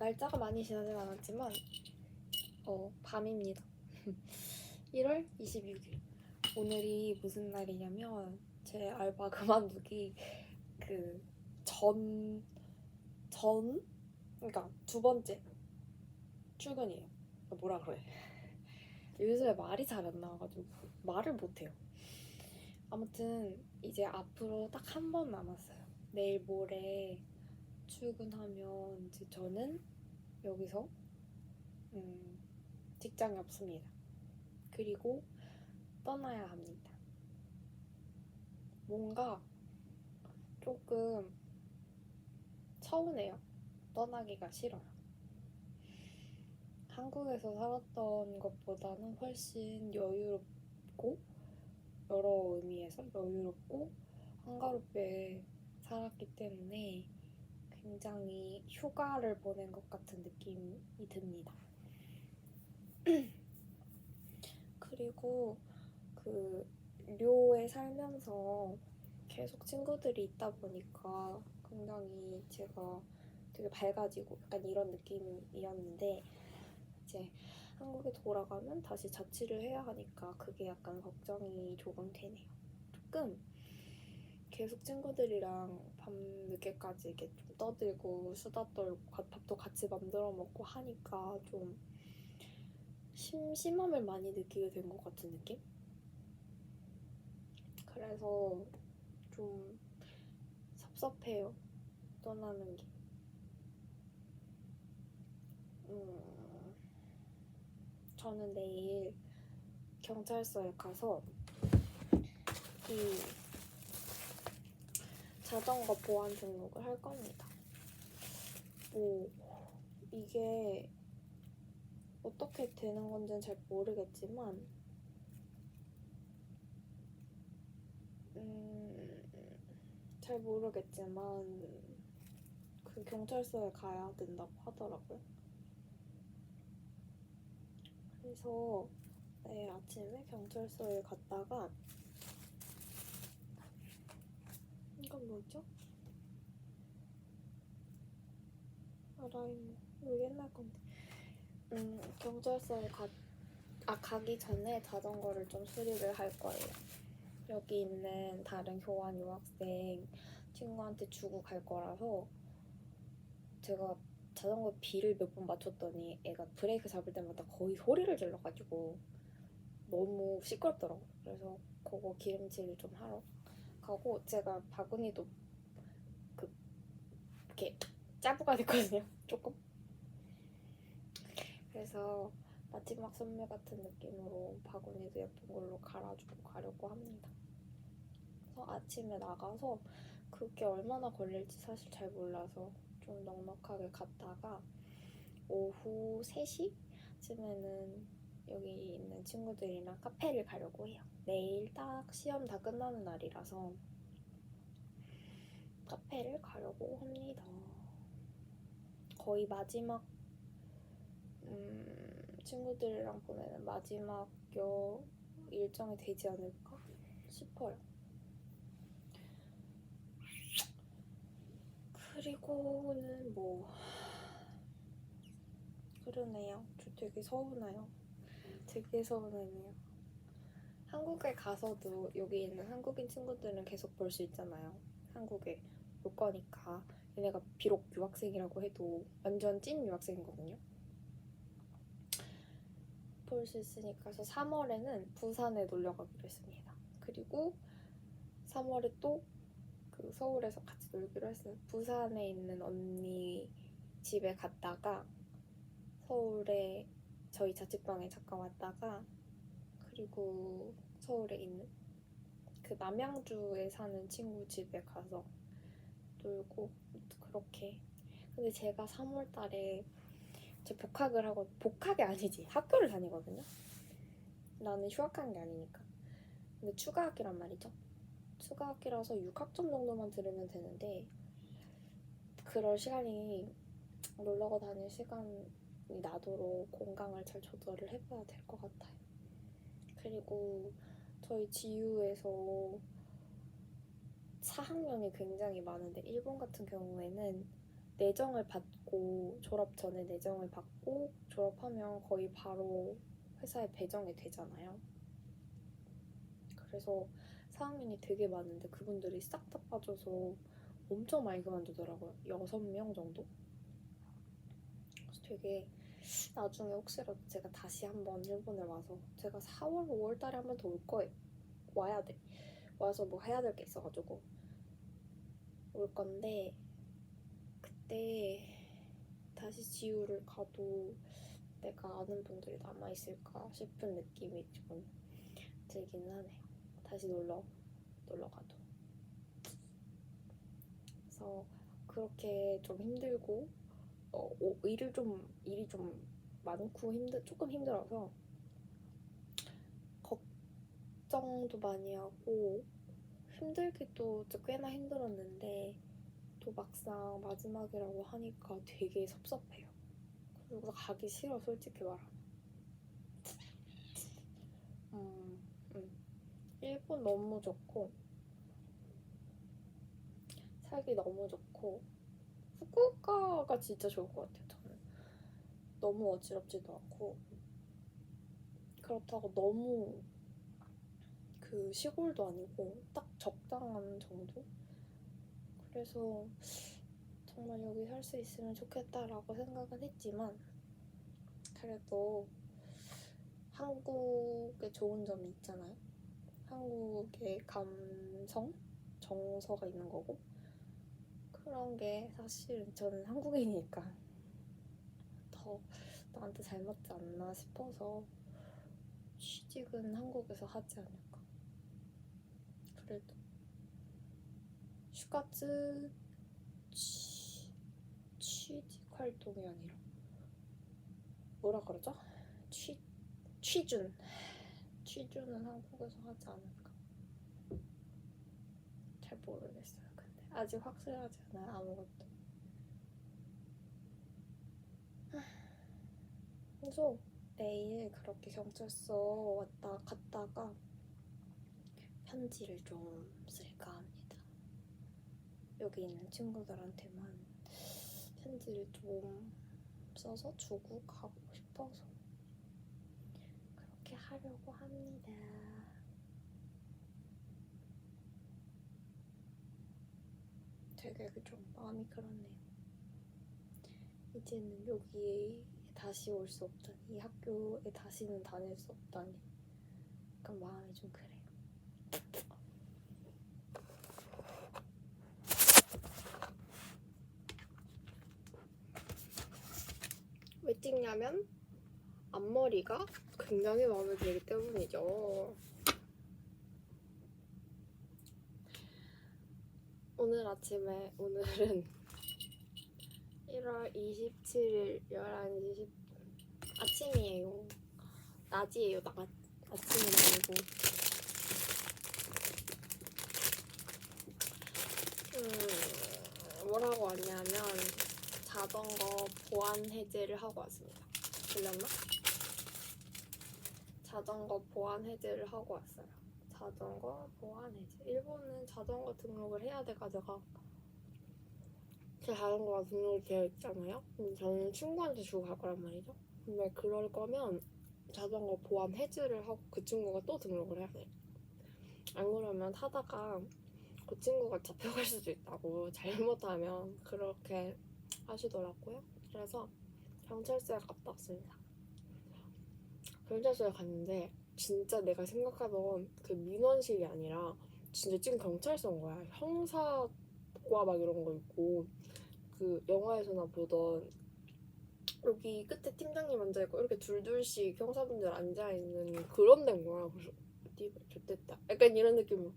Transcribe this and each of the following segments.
날짜가 많이 지나진 않았지만 밤입니다. 1월 26일. 오늘이 무슨 날이냐면 제 알바 그만두기 그 그러니까 두 번째 출근이에요. 뭐라 그래? 요즘에 말이 잘 안 나와가지고 말을 못해요. 아무튼 이제 앞으로 딱 한 번 남았어요. 내일 모레 출근하면 이제 저는 여기서 직장이 없습니다. 그리고 떠나야 합니다. 뭔가 조금 서운해요. 떠나기가 싫어요. 한국에서 살았던 것보다는 훨씬 여유롭고 여러 의미에서 여유롭고 한가롭게 살았기 때문에 굉장히 휴가를 보낸 것 같은 느낌이 듭니다. 그리고 그 료에 살면서 계속 친구들이 있다 보니까 굉장히 제가 되게 밝아지고 약간 이런 느낌이었는데 이제 한국에 돌아가면 다시 자취를 해야 하니까 그게 약간 걱정이 조금 되네요. 조금 계속 친구들이랑 밤늦게까지 이렇게 좀 떠들고 수다 떨고 밥도 같이 만들어 먹고 하니까 좀 심심함을 많이 느끼게 된 것 같은 느낌? 그래서 좀 섭섭해요. 떠나는 게. 저는 내일 경찰서에 가서 이 자전거 보안 등록을 할 겁니다. 이게 어떻게 되는 건지는 잘 모르겠지만 그 경찰서에 가야 된다고 하더라고요. 그래서 내일 아침에 경찰서에 갔다가 이건 뭐죠? 아라이모 이거 옛날 건데 경찰서에 가기 전에 자전거를 좀 수리를 할 거예요. 여기 있는 다른 교환 유학생 친구한테 주고 갈 거라서 제가 자전거 비를 몇 번 맞췄더니 애가 브레이크 잡을 때마다 거의 소리를 질러가지고 너무 시끄럽더라고요. 그래서 그거 기름칠 좀 하러 가고 제가 바구니도 이렇게 짜부가 됐거든요. 조금. 그래서 마지막 선물 같은 느낌으로 바구니도 예쁜 걸로 갈아주고 가려고 합니다. 그래서 아침에 나가서 그게 얼마나 걸릴지 사실 잘 몰라서 좀 넉넉하게 갔다가 오후 3시쯤에는 여기 있는 친구들이랑 카페를 가려고 해요. 내일 딱 시험 다 끝나는 날이라서 카페를 가려고 합니다. 거의 마지막 친구들이랑 보내는 마지막 일정이 되지 않을까 싶어요. 그리고는 그러네요. 저 되게 서운해요. 되게 서운하네요. 한국에 가서도 여기 있는 한국인 친구들은 계속 볼 수 있잖아요. 한국에 올 거니까. 얘네가 비록 유학생이라고 해도 완전 찐 유학생이거든요. 볼 수 있으니까. 그래서 3월에는 부산에 놀러 가기로 했습니다. 그리고 3월에 또 그 서울에서 같이 놀기로 했어요. 부산에 있는 언니 집에 갔다가 서울에 저희 자취방에 잠깐 왔다가 그리고 서울에 있는 그 남양주에 사는 친구 집에 가서 놀고 그렇게. 근데 제가 3월 달에 제 복학이 아니지 학교를 다니거든요. 나는 휴학한 게 아니니까. 근데 추가 학기란 말이죠. 추가 학기라서 6학점 정도만 들으면 되는데 그럴 시간이 놀러 다닐 시간이 나도록 공강을 잘 조절을 해봐야 될 것 같아요. 그리고 저희 지유에서 4학년이 굉장히 많은데 일본 같은 경우에는 내정을 받고 졸업 전에 내정을 받고 졸업하면 거의 바로 회사에 배정이 되잖아요. 그래서 4학년이 되게 많은데 그분들이 싹 다 빠져서 엄청 많이 그만두더라고요. 6명 정도? 그래서 되게 나중에 혹시라도 제가 다시 한번 일본에 와서 제가 4월, 5월 달에 한 번 더 올 거예요. 와야 돼. 와서 뭐 해야 될 게 있어가지고 올 건데 그때 다시 지우를 가도 내가 아는 분들이 남아있을까 싶은 느낌이 좀 들긴 하네요. 다시 놀러 가도. 그래서 그렇게 좀 힘들고 일이 좀 많고 조금 힘들어서 걱정도 많이 하고 힘들기도 꽤나 힘들었는데 또 막상 마지막이라고 하니까 되게 섭섭해요. 그리고 가기 싫어, 솔직히 말하면. 일본 너무 좋고 살기 너무 좋고 후쿠오카가 진짜 좋을 것 같아요. 저는 너무 어지럽지도 않고 그렇다고 너무 그 시골도 아니고 딱 적당한 정도? 그래서 정말 여기 살 수 있으면 좋겠다라고 생각은 했지만 그래도 한국에 좋은 점이 있잖아요. 한국의 감성? 정서가 있는 거고 그런 게 사실 저는 한국인이니까 더 나한테 잘 맞지 않나 싶어서 취직은 한국에서 하지 않을까. 그래도 슈가츠 취직 활동이 아니라 뭐라 그러죠? 취준은 한국에서 하지 않을까. 잘 모르겠어요. 근데 아직 확실하지 않아요. 아무것도. 그래서 내일 그렇게 경찰서 왔다 갔다가 편지를 좀 쓸까 합니다. 여기 있는 친구들한테만 편지를 좀 써서 주고 가고 싶어서 그렇게 하려고 합니다. 되게 좀 마음이 그렇네요. 이제는 여기에 다시 올 수 없다니, 이 학교에 다시는 다닐 수 없다니 약간 마음이 좀 그래요. 왜 찍냐면 앞머리가 굉장히 마음에 들기 때문이죠. 오늘은 1월 27일 11시 10분 아침이에요. 낮이에요. 아침은 아니고 뭐라고 왔냐면 자전거 보안 해제를 하고 왔습니다. 들렸나? 자전거 보안 해제를 하고 왔어요. 자전거 보안 해제. 일본은 자전거 등록을 해야 돼가지고 제 자전거가 등록이 되어 있잖아요. 저는 친구한테 주고 갈 거란 말이죠. 근데 그럴 거면 자전거 보안 해지를 하고 그 친구가 또 등록을 해야 돼. 안 그러면 타다가 그 친구가 잡혀갈 수도 있다고 잘못하면 그렇게 하시더라고요. 그래서 경찰서에 갔다 왔습니다. 경찰서에 갔는데 진짜 내가 생각하던 그 민원실이 아니라 진짜 찐 경찰서인 거야. 형사과 막 이런 거 있고 그 영화에서나 보던 여기 끝에 팀장님 앉아있고 이렇게 둘둘씩 형사분들 앉아있는 그런 데인 거야. 그래서 좋댔다 약간 이런 느낌으로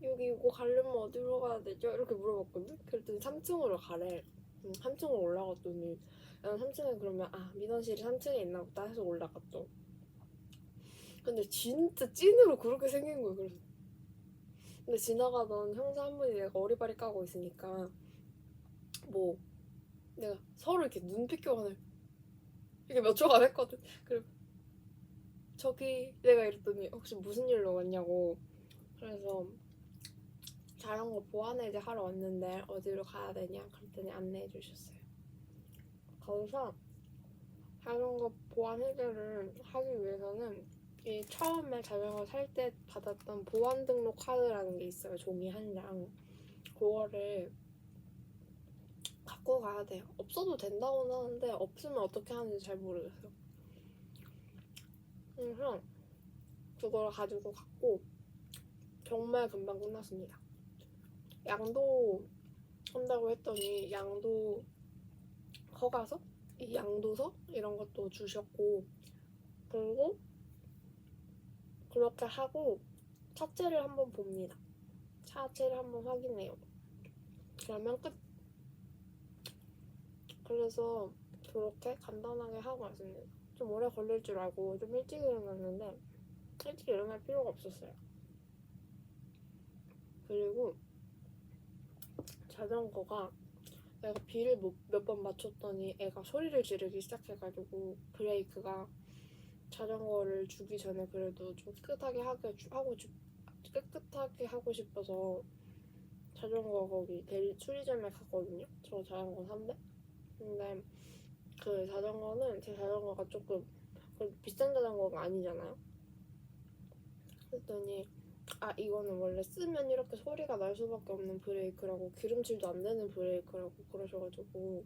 여기 이거 가려면 어디로 가야 되죠? 이렇게 물어봤거든? 그랬더니 3층으로 가래. 3층으로 올라갔더니 3층에 그러면 민원실이 3층에 있나 보다 해서 올라갔죠. 근데 진짜 찐으로 그렇게 생긴 거야. 그래서 근데 지나가던 형사 한 분이 내가 어리바리 까고 있으니까 뭐 내가 서로 이렇게 눈빛 교환을 이렇게 몇 초간 했거든. 그리고 저기 내가 이랬더니 혹시 무슨 일로 왔냐고. 그래서 자전거 보완 해제 하러 왔는데 어디로 가야 되냐 그랬더니 안내해 주셨어요. 거기서 자전거 보완 해제를 하기 위해서는 이 처음에 자전거 살 때 받았던 보완 등록 카드라는 게 있어요. 종이 한 장. 그거를 갖고 가야 돼요. 없어도 된다고는 하는데 없으면 어떻게 하는지 잘 모르겠어요. 그래서 그걸 가지고 갔고 정말 금방 끝났습니다. 양도 한다고 했더니 양도 허가서, 이 양도서 이런 것도 주셨고 그리고 그렇게 하고 차체를 한번 봅니다. 차체를 한번 확인해요. 그러면 끝. 그래서 그렇게 간단하게 하고 왔습니다. 좀 오래 걸릴 줄 알고 좀 일찍 일어났는데 일찍 일어날 필요가 없었어요. 그리고 자전거가 내가 비를 몇 번 맞췄더니 애가 소리를 지르기 시작해가지고 브레이크가 자전거를 주기 전에 그래도 좀 깨끗하게 하고 싶어서 자전거 거기 수리점에 갔거든요. 저 자전거 산대. 근데 그 자전거는 제 자전거가 조금 비싼 자전거가 아니잖아요. 그랬더니 이거는 원래 쓰면 이렇게 소리가 날 수밖에 없는 브레이크라고 기름칠도 안 되는 브레이크라고 그러셔가지고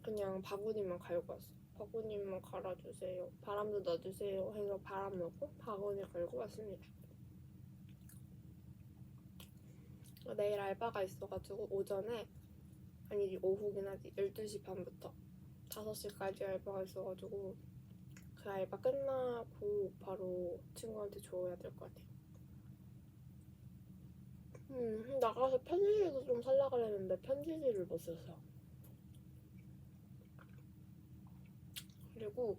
그냥 바구니만 갈고 왔어. 바구니만 갈아주세요. 바람도 넣어주세요 해서 바람 넣고 바구니 갈고 왔습니다. 내일 알바가 있어가지고 오전에 아니지 오후긴 하지 12시 반부터 5시까지 알바가 있어가지고 그 알바 끝나고 바로 친구한테 줘야 될 것 같아요. 나가서 편지지도 좀 살라 그랬는데 편지지를 못 샀어. 그리고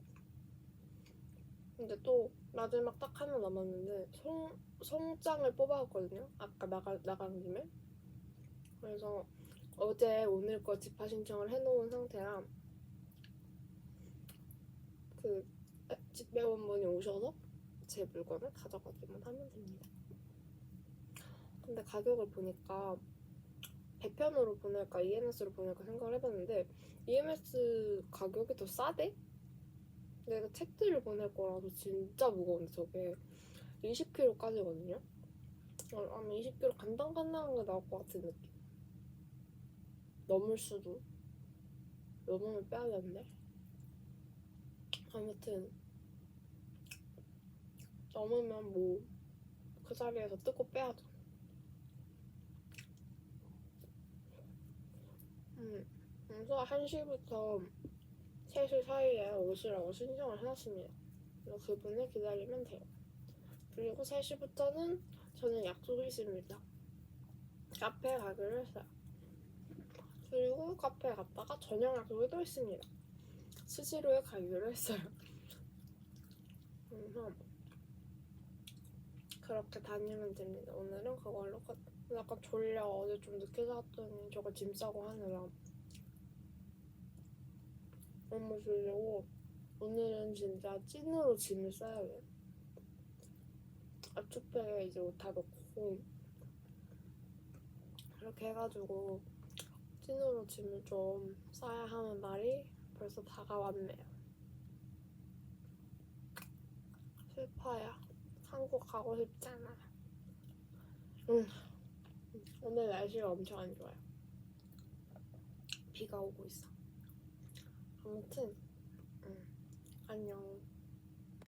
근데 또 마지막 딱 하나 남았는데 송장을 뽑아왔거든요. 아까 나간 김에. 그래서 어제 오늘 거 집화 신청을 해놓은 상태라 그 집배원분이 오셔서 제 물건을 가져가기만 하면 됩니다. 근데 가격을 보니까 배편으로 보낼까 EMS로 보낼까 생각을 해봤는데 EMS 가격이 더 싸대? 내가 책들을 보낼 거라서 진짜 무거운데 저게 20kg까지거든요? 아마 20kg 간당간당한 게 나올 것 같은 느낌. 넘을 수도. 넘으면 빼야겠네. 아무튼 넘으면 뭐 그 자리에서 뜯고 빼야죠. 그래서 1시부터 3시 사이에 오시라고 신청을 해놨습니다. 그래서 그분을 기다리면 돼요. 그리고 3시부터는 저는 약속이 있습니다. 카페에 가기로 했어요. 그리고 카페에 갔다가 저녁 약속이 또 있습니다. 스시로에 가기로 했어요. 그래서 그렇게 다니면 됩니다. 오늘은 그걸로 약간 졸려. 어제 좀 늦게 잤더니 저거 짐 싸고 하느라 너무 졸리고 오늘은 진짜 찐으로 짐을 싸야 돼요. 압축팩에 이제 옷 다 넣고 이렇게 해가지고 찐으로 짐을 좀 싸야 하는 날이 벌써 다가왔네요. 슬퍼요. 한국 가고 싶잖아. 오늘 날씨가 엄청 안 좋아요. 비가 오고 있어. 아무튼 안녕.